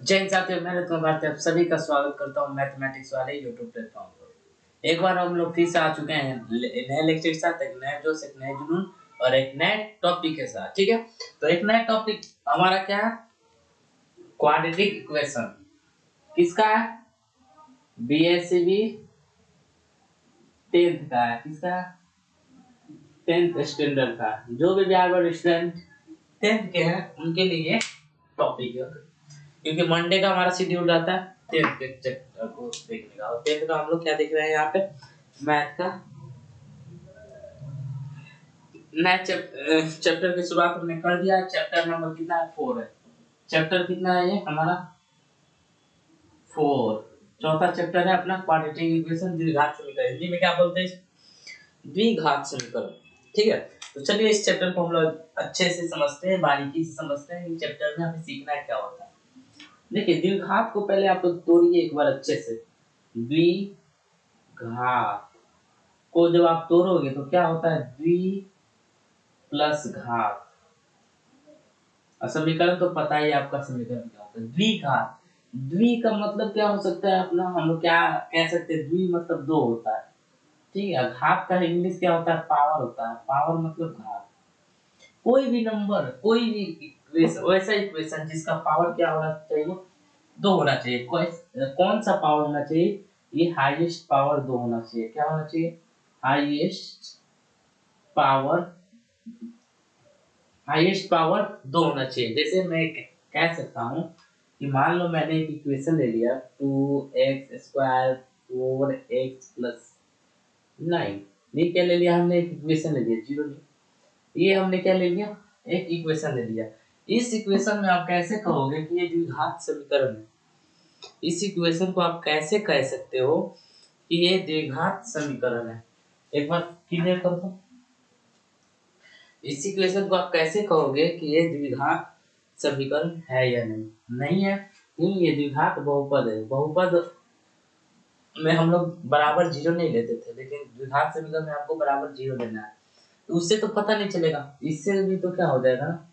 जय हिंद साथियों, मैं रत्न भारती आप सभी का स्वागत करता हूं मैथमेटिक्स वाले यूट्यूब प्लेटफॉर्म पर। एक बार हम लोग फिर से आ चुके हैं नए लेक्चर के साथ, एक नए जोश, एक नए जुनून और एक नए टॉपिक के साथ। ठीक है, तो एक नया टॉपिक हमारा क्या है? Quadratic equation. किसका है? बीएससीबी 10th का है। किसका? 10th स्टैंडर्ड का। जो भी बिहार बोर्ड स्टूडेंट 10th के हैं उनके लिए टॉपिक है, क्योंकि मंडे का हमारा शेड्यूल रहता है 10th के चैप्टर को देखने का। और 10th का हम लोग क्या देख रहे हैं यहाँ पे? मैथ का नया चैप्टर की शुरुआत हमने कर दिया है। चैप्टर नंबर कितना है? 4 है। चैप्टर कितना है ये हमारा? 4। चौथा चैप्टर है अपना क्वाड्रेटिक इक्वेशन, द्विघात समीकरण। हिंदी में क्या बोलते हैं? द्विघात समीकरण। ठीक है, तो चलिए इस चैप्टर को हम लोग अच्छे से समझते हैं, बारीकी से समझते हैं। इस चैप्टर में हमें सीखना है क्या होता है। देखिए, द्विघात को पहले आप लोग तोड़िए एक बार अच्छे से। द्विघात को जब आप तोड़ोगे तो क्या होता है? द्वि प्लस घात। समीकरण तो पता ही आपका समीकरण क्या होता है। द्विघात, द्वि का मतलब क्या हो सकता है अपना? हम लोग क्या कह सकते हैं? द्वि मतलब दो होता है। ठीक है, घात का इंग्लिश क्या होता है? पावर होता है। पावर मतलब घात। कोई भी नंबर, कोई भी इक्वेशन, वैसा इक्वेशन जिसका पावर क्या होना चाहिए? दो होना चाहिए। कौन सा पावर होना चाहिए? ये हाईएस्ट पावर दो होना चाहिए। क्या होना चाहिए? हाईएस्ट पावर, हाईएस्ट पावर दो होना चाहिए। जैसे मैं कह सकता हूँ कि मान लो मैंने एक इक्वेशन ले लिया 2x² 4x प्लस 9। ये क्या ले लिया हमने? एक इक्वेशन ले लिया। जीरो नहीं, ये हमने क्या ले लिया? एक इक्वेशन ले लिया। इस इक्वेशन में आप कैसे कहोगे कि ये द्विघात समीकरण है? इस इक्वेशन को आप कैसे कह सकते हो कि ये द्विघात समीकरण है? एक बार क्लियर कर दो। इस इक्वेशन को आप कैसे कहोगे कि ये द्विघात समीकरण है या नहीं? नहीं है, नहीं, ये द्विघात बहुपद है। बहुपद में हम लोग बराबर जीरो नहीं लेते थे, लेकिन द्विघात समीकरण में आपको बराबर जीरो लेना है। तो उससे तो पता नहीं चलेगा, इससे भी तो क्या हो जाएगा ना,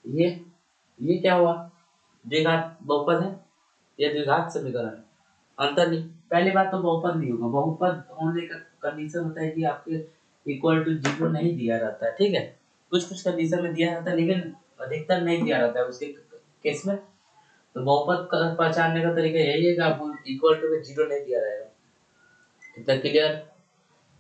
ये क्या हुआ? द्विघात बहुपद है या द्विघात समीकरण है? अंतर नहीं। पहली बात तो बहुपद नहीं होगा। बहुपद होने का कंडीशन होता है कि आपके इक्वल टू जीरो नहीं दिया रहता है। ठीक है, कुछ कुछ कंडीशन में दिया रहता है, लेकिन अधिकतर नहीं दिया रहता है उसके केस में। तो बहुपद का पहचानने का तरीका यही है कि आपको इक्वल टू में जीरो नहीं दिया रहेगा। इतना क्लियर?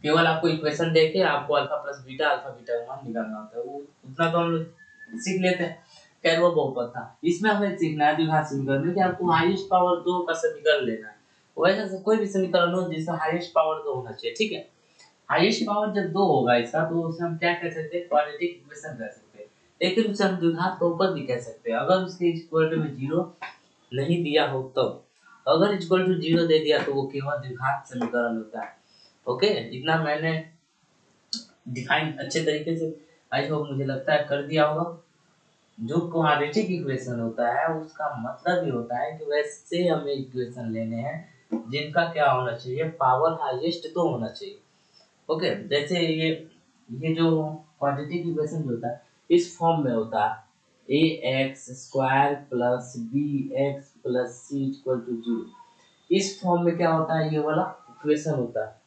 केवल आपको इक्वेशन देके आपको alpha plus beta, alpha beta का मान निकालना होता है। वो उतना तो हम लोग सीख लेते हैं। खैर वो बहुपद था। इसमें हमें सीखना है द्विघात समीकरण में कि आपको हाईएस्ट पावर दो का समीकरण लेना है। वैसे से कोई भी समीकरण हो जिसका हाईएस्ट पावर दो होना चाहिए। ठीक है, हाईएस्ट पावर जब दो होगा इसका, तो उसे हम क्या कह सकते हैं? क्वाड्रेटिक इक्वेशन कह सकते हैं। लेकिन उसे हम द्विघात बहुपद भी कह सकते हैं अगर उसके इक्वल टू में जीरो नहीं दिया हो तब। अगर इक्वल टू जीरो दे दिया तो वो केवल द्विघात समीकरण होता है। ओके, इतना मैंने डिफाइन अच्छे तरीके से आई होप मुझे लगता है कर दिया होगा। जो क्वाड्रेटिक इक्वेशन होता है उसका मतलब ये होता है कि वैसे हमें इक्वेशन लेने हैं जिनका क्या होना चाहिए? पावर हाईएस्ट दो होना चाहिए। ओके, जैसे ये जो क्वाड्रेटिक इक्वेशन जो होता है इस फॉर्म में होता है ax² plus bx plus c equal to 0। इस फॉर्म में क्या होता है? ये वाला इक्वेशन होता है।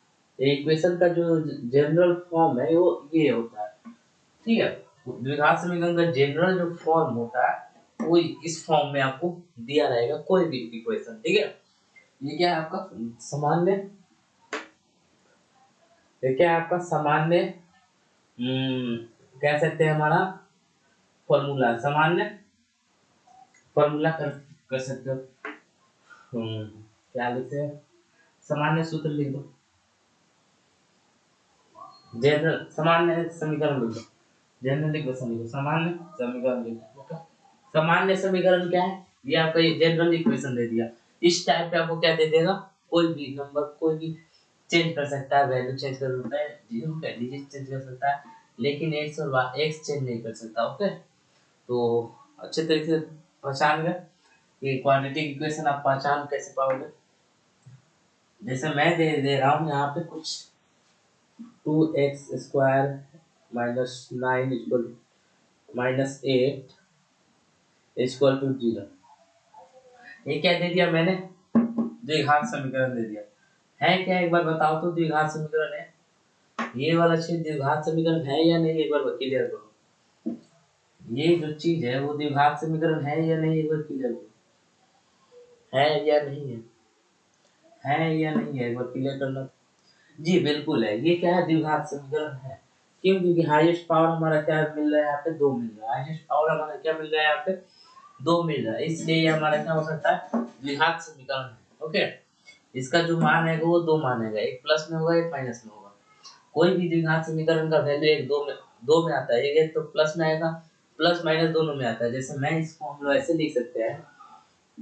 इक्वेशन का जो जनरल फॉर्म है वो ये होता है। ठीक है, द्विघात समीकरण का जनरल जो फॉर्म होता है वो इस फॉर्म में आपको दिया रहेगा कोई भी इक्वेशन। ठीक है, ये क्या है आपका सामान्य, ये क्या है आपका सामान्य कह सकते हैं हमारा फॉर्मूला। सामान्य फॉर्मूला कर सकते हो। क्या लिखते हैं? सामान्य सूत्र लिख दो। जनरल सामान्य समीकरण लिख दो। जनरल इक्वेशन लिखो, सामान्य समीकरण लिखो। ओके, सामान्य समीकरण क्या है? ये आपका ये जनरल इक्वेशन दे दिया। इस टाइप पे आपको क्या दे देगा? कोई भी नंबर, कोई भी चेंज कर सकता है, वैल्यू चेंज कर सकता है, जीरो का डिजिट चेंज कर सकता है, लेकिन एक्स और वाई एक्स चेंज नहीं कर सकता। ओके, तो अच्छे तरीके से पहचान गए कि क्वाड्रेटिक इक्वेशन आप पहचान कैसे पाओगे। जैसे मैं दे रहा हूँ यहाँ पे कुछ 2x² minus 9 equal minus 8 equal to 0। ये क्या दे दिया मैंने, द्विघात समीकरण दे दिया है क्या, एक बार बताओ तो द्विघात समीकरण है, ये वाला चीज द्विघात समीकरण है या नहीं, एक बार क्लियर करो, ये जो चीज है वो द्विघात समीकरण है या नहीं, एक बार क्लियर करो, है या नहीं है या नहीं है, एक बार क्लियर करना। जी बिल्कुल है, ये क्या है, द्विघात समीकरण है। क्यों, क्योंकि हाईएस्ट पावर हमारा क्या मिल रहा है यहाँ पे, 2 मिल रहा है, हाईएस्ट पावर हमारा क्या मिल रहा है यहाँ पे, 2 मिल रहा है, इसलिए ये हमारा क्या हो सकता है, द्विघात समीकरण है। ओके, इसका जो मान है वो 2 मान है, एक प्लस में होगा एक माइनस में होगा। कोई भी द्विघात समीकरण का वैल्यू एक दो में आता है, एक तो प्लस में आएगा, प्लस माइनस दोनों में आता है। जैसे मैं इसको हम लोग ऐसे लिख सकते हैं,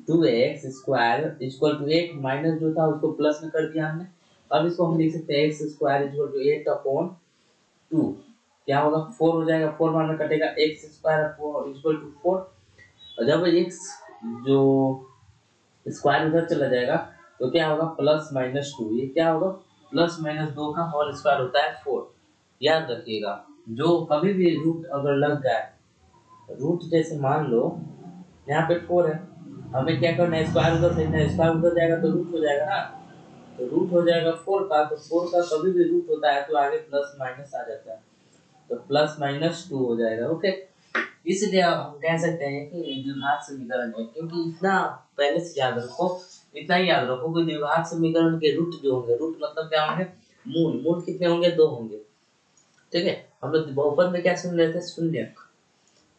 2x square equal to 8 minus जो था उसको प्लस में कर दिया हमने। अब इसको हम लिख सकते हैं x square equal to 8 upon 2, क्या होगा 4 हो जाएगा, 4 बार में कटेगा, x स्क्वायर इक्वल टू 4, और जब x जो स्क्वायर उधर चला जाएगा तो क्या होगा प्लस माइनस 2, ये क्या होगा प्लस माइनस 2 का होल स्क्वायर होता है 4। याद रखिएगा, जो कभी भी रूट अगर लग जाए, रूट जैसे मान लो यहाँ पे 4 है, हमें क्या करना है, स्क्वायर उधर फेंकना है, स्क्वायर उधर जाएगा तो रूट हो जाएगा ना, तो रूट हो जाएगा 4 का, तो 4 का कभी भी रूट होता है तो आगे प्लस माइनस आ जाता है, तो प्लस माइनस 2 हो जाएगा। ओके, इसलिए हम कह सकते हैं कि द्विघात समीकरण है, क्योंकि इतना पहले से याद रखो, इतना ही याद रखो कि द्विघात समीकरण के रूट जो होंगे, रूट मतलब क्या होंगे, मूल, मूल कितने होंगे, 2 होंगे। ठीक है, हम लोग बहुपद में क्या सुन रहे थे, शून्यक,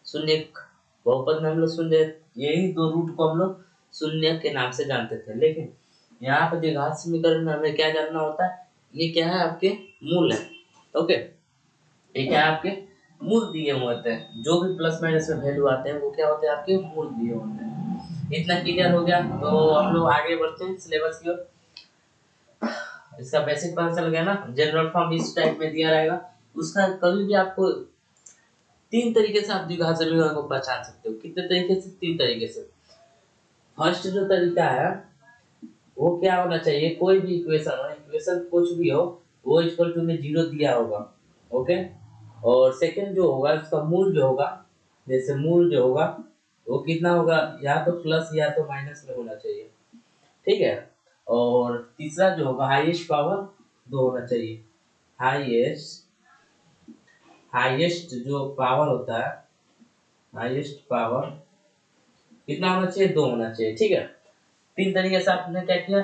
शून्यक बहुपद में हम लोग सुन रहे, यही 2 रूट को हम लोग शून्यक के नाम से जानते थे। लेकिन यहाँ पे द्विघात समीकरण में हमें क्या जानना होता है, ये क्या है, आपके मूल है। ओके, ये क्या है, आपके मूल दिए हुए होते हैं, जो भी प्लस माइनस में वैल्यू आते हैं वो क्या होते हैं, आपके मूल दिए होते हैं। इतना क्लियर हो गया, तो हम लोग आगे बढ़ते हैं सिलेबस की ओर। इसका बेसिक पता चल गया ना, जनरल फॉर्म इस टाइप में दिया रहेगा, उसका कभी भी आपको 3 तरीके से आप द्विघात समीकरण को पहचान सकते हो। कितने तरीके से, 3 तरीके से। फर्स्ट जो तरीका है वो क्या होना चाहिए, कोई भी इक्वेशन हो, इक्वेशन कुछ भी हो, वो इक्वल टू में 0 दिया होगा। ओके, और सेकंड जो होगा उसका मूल जो होगा, जैसे मूल जो होगा वो कितना होगा, या तो प्लस या तो माइनस में होना चाहिए। ठीक है, और तीसरा जो होगा हाईएस्ट पावर 2 होना चाहिए। हाईएस्ट हाईएस्ट जो पावर होता है, हाईएस्ट पावर कितना होना चाहिए, 2 होना चाहिए। ठीक है, 3 तरीके से आपने क्या किया,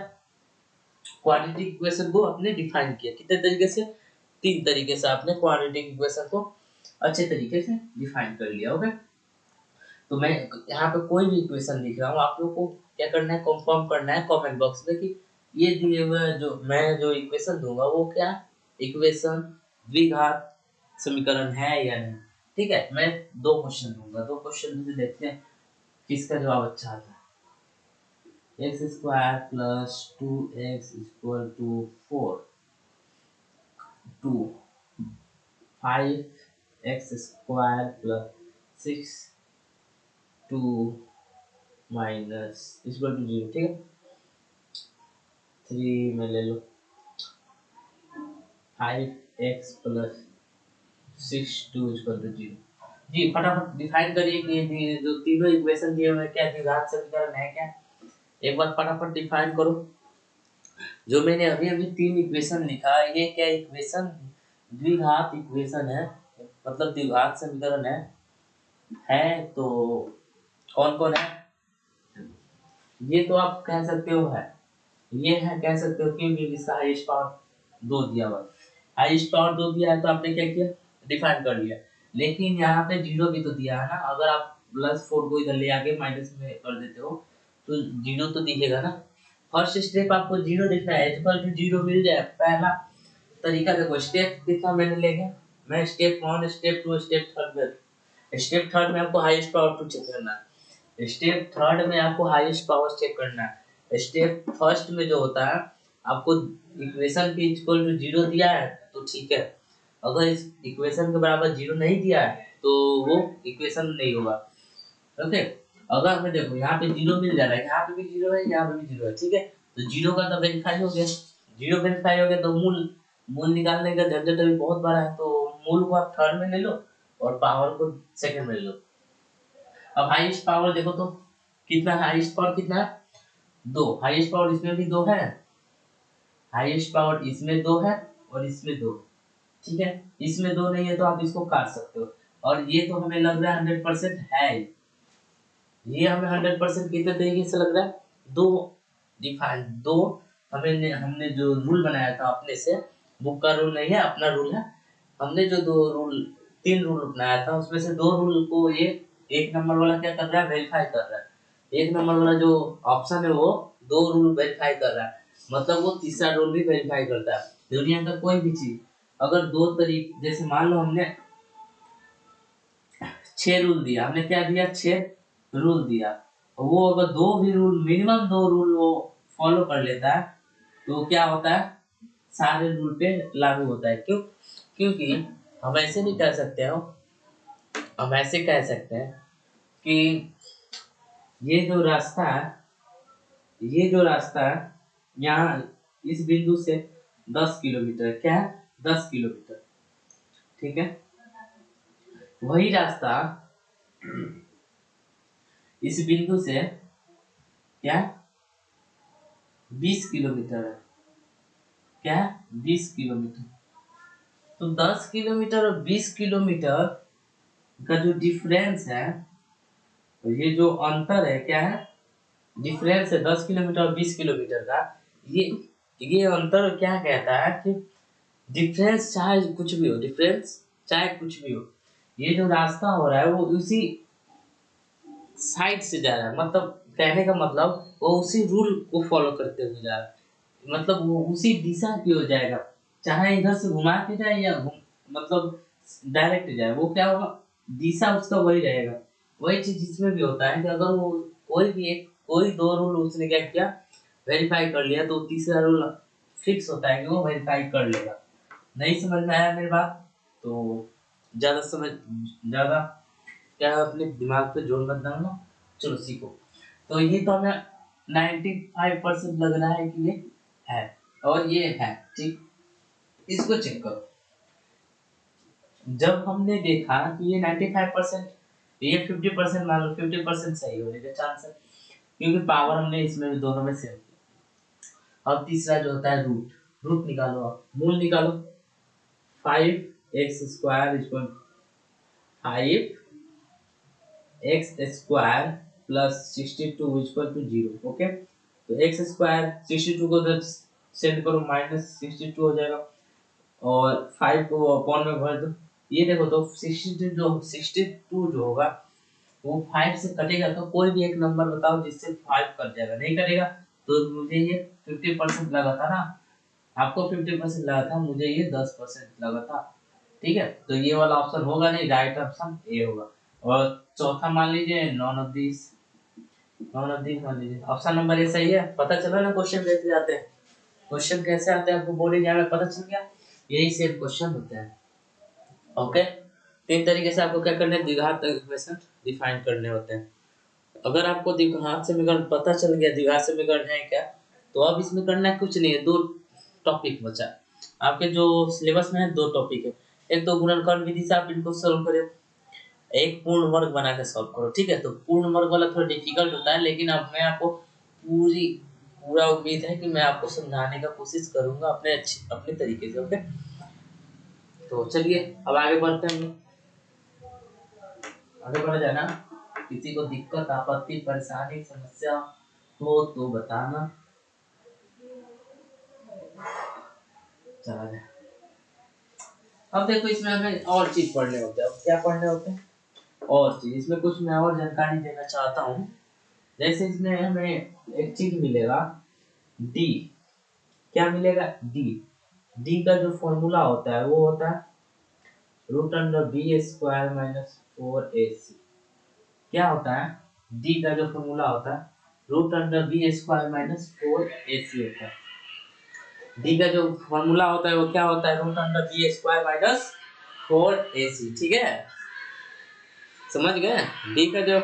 क्वाड्रेटिक इक्वेशन को आपने डिफाइन किया। कितने तरीके से, 3 तरीके से आपने क्वाड्रेटिक इक्वेशन को अच्छे तरीके से डिफाइन कर लिया। ओके, तो मैं यहाँ पे कोई भी इक्वेशन लिख रहा हूँ, आप लोगों को क्या करना है, कंफर्म करना है कमेंट बॉक्स में कि ये दिए हुए जो मैं जो इक्वेशन दूंगा वो क्या इक्वेशन द्विघात समीकरण है या नहीं। ठीक है, मैं 2 क्वेश्चन दूंगा, 2 क्वेश्चन में से देखते हैं किसका जवाब अच्छा आता है। X square plus 2x equal to 4 to 5x square plus 6 two minus equal to 0। ठीक है, 3 में ले लो, 5x प्लस 6 टू इक्वल टू 0। जी फटाफट डिफाइन करिए कि ये जो तीनों इक्वेशन दिए हुए हैं क्या द्विघात समीकरण है क्या, एक बार फटाफट डिफाइन करो। जो मैंने अभी अभी 3 इक्वेशन लिखा, ये क्या इक्वेशन, द्विघात इक्वेशन है, मतलब द्विघात समीकरण है तो कौन कौन है, ये तो आप कह सकते हो है, ये है कह सकते हो, क्योंकि इसका हाईएस्ट पावर 2 दिया हुआ, हाईएस्ट पावर 2 दिया है तो आपने क्या किया, डिफाइन कर लिया। लेकिन यहाँ पे 0 भी तो दिया है ना, अगर आप +4 को इधर ले आके माइनस में कर देते हो तो 0 तो दिखेगा ना। फर्स्ट स्टेप आपको 0 दिखना है, इक्वल टू 0 मिल जाए, पहला तरीका देखो, स्टेप कितना मैंने ले गया, मैं स्टेप 1 स्टेप 2 स्टेप 3 में, स्टेप 3 में आपको हाईएस्ट पावर 2 चेक करना है, स्टेप 3 में आपको हाईएस्ट पावर चेक करना है, स्टेप फर्स्ट में जो होता है आपको इक्वेशन के इक्वल टू 0 दिया है तो ठीक है, अगर इस इक्वेशन के बराबर 0 नहीं दिया है तो वो इक्वेशन नहीं होगा। ओके, अगर हमें देखो यहाँ पे 0 मिल जा रहा है, यहाँ पे भी 0 है, यहाँ पे भी 0 है। ठीक है, तो 0 का तो वेरीफाई हो गया, 0 वेरीफाई हो गया तो मूल, मूल निकालने का झंझट अभी बहुत बड़ा है, तो मूल को आप थर्ड में ले लो और पावर को सेकंड में ले लो। अब हाईएस्ट पावर देखो तो कितना, हाईएस्ट पावर कितना है दो, हाईएस्ट पावर इसमें भी दो है, हाईएस्ट पावर इसमें दो है और इसमें दो, ठीक है। इसमें दो नहीं है तो आप इसको काट सकते हो। और ये तो हमें लग रहा है 100% है, ये हमें 100% कितने तरीके से लग रहा है, दो डिफाइन, दो हमें हमने जो रूल बनाया था अपने से, बुक का रूल नहीं है, अपना रूल है। हमने जो दो रूल, तीन रूल अपनाया था उसमें से दो रूल को ये एक नंबर वाला क्या कर रहा है, वेरीफाई कर रहा है। एक नंबर वाला जो ऑप्शन है वो दो रूल वेरीफाई कर रहा है, मतलब वो तीसरा रूल भी वेरीफाई करता है। दुनिया का कोई भी चीज अगर दो तरीके, जैसे मान लो हमने 6 रूल दिया, हमने क्या दिया, 6 रूल दिया, वो अगर दो भी रूल, मिनिमम दो रूल वो फॉलो कर लेता है तो क्या होता है, सारे रूल पे लागू होता है। क्यों? क्योंकि हम ऐसे नहीं कह सकते हो, हम ऐसे कह सकते हैं कि ये जो रास्ता है, ये जो रास्ता है यहाँ इस बिंदु से 10 किलोमीटर, क्या है, 10 किलोमीटर, ठीक है। वही रास्ता इस बिंदु से क्या 20 किलोमीटर है, क्या 20 किलोमीटर। तो 10 किलोमीटर और 20 किलोमीटर का जो डिफरेंस है, तो ये जो अंतर है क्या है, डिफरेंस है 10 किलोमीटर और 20 किलोमीटर का। ये अंतर क्या कहता है कि डिफरेंस चाहे कुछ भी हो, डिफरेंस चाहे कुछ भी हो, ये जो रास्ता हो रहा है वो उसी साइड से जा रहा है, मतलब कहने का मतलब वो उसी रूल को फॉलो करते हुए जा रहा है, मतलब वो उसी दिशा की हो जाएगा, चाहे इधर से घुमा के जाए या मतलब डायरेक्ट जाए, वो क्या होगा, दिशा उसका वही रहेगा। वही चीज जिसमें भी होता है कि अगर वो कोई दो रूल उसने क्या किया, वेरीफाई कर लिया, तो तीसरा रूल फिक्स होता है कि वो वेरीफाई कर लेगा। नहीं समझ में आया मेरी बात तो ज्यादा क्या है, अपने दिमाग पे जोर मत डालना, चलो सीखो। तो ये तो हमें 95% लग रहा है कि ये है, और ये है, ठीक। इसको चेक करो, जब हमने देखा कि ये 95%, ये 50% मान लो, 50% सही होने का चांस है, क्योंकि पावर हमने इसमें भी दोनों में सेम किया। अब तीसरा जो होता है रूट, रूट निकालो, आप मूल निकालो, 5x² equal 5x² plus 62 equal to 0, okay. तो x² 62 को जब सेंड करो -62 हो जाएगा, और 5 को अपॉन में भर दो, ये देखो तो 62 जो होगा वो 5 से कटेगा, तो कोई भी एक नंबर बताओ जिससे 5 कट जाएगा, नहीं कटेगा तो मुझे ये 50% लगा था ना, आपको 50% लगा था, मुझे ये 10% लगा था, ठीक है। तो ये वाला ऑप्शन होगा नहीं, राइट ऑप्शन ए होगा। और चौथा मान लीजिए नॉन ऑफ दिस मान लीजिए, ऑप्शन नंबर ए सही है। पता चला ना क्वेश्चन कैसे जाते हैं, क्वेश्चन कैसे आते हैं आपको बोर्ड एग्जाम में पता चल गया, यही सेम क्वेश्चन होते हैं, ओके। तीन तरीके से आपको क्या करना है, द्विघात इक्वेशन डिफाइन करने होते हैं। अगर आपको द्विघात समीकरण पता चल गया, द्विघात समीकरण है क्या, तो अब इसमें करना है कुछ नहीं है, दो टॉपिक बचा आपके जो सिलेबस में है, दो टॉपिक है। एक तो गुणनखंड विधि से आप इनको सोल्व करें, एक पूर्ण वर्ग बना के सॉल्व करो, ठीक है। तो पूर्ण वर्ग वाला थोड़ा डिफिकल्ट होता है, लेकिन अब मैं आपको पूरा उम्मीद है कि मैं आपको समझाने का कोशिश करूंगा अपने तरीके से, ओके। तो चलिए अब आगे बढ़ते हैं, आगे बढ़ जाना। किसी को दिक्कत, आपत्ति, परेशानी, समस्या हो तो बताना। चला जाए, अब देखो इसमें हमें और चीज पढ़ने होते हैं। अब क्या पढ़ने होते हैं, और चीज इसमें कुछ मैं और जानकारी देना चाहता हूँ। जैसे इसमें हमें एक चीज मिलेगा, डी, क्या मिलेगा, डी। डी का जो फॉर्मूला होता है वो होता है √b² माइनस 4ac। क्या होता है, डी का जो फॉर्मूला होता है √b² माइनस 4ac होता है। डी का जो फॉर्मूला होता है वो क्या होता है, √b² माइनस 4ac, ठीक है, समझ गए। डी का जो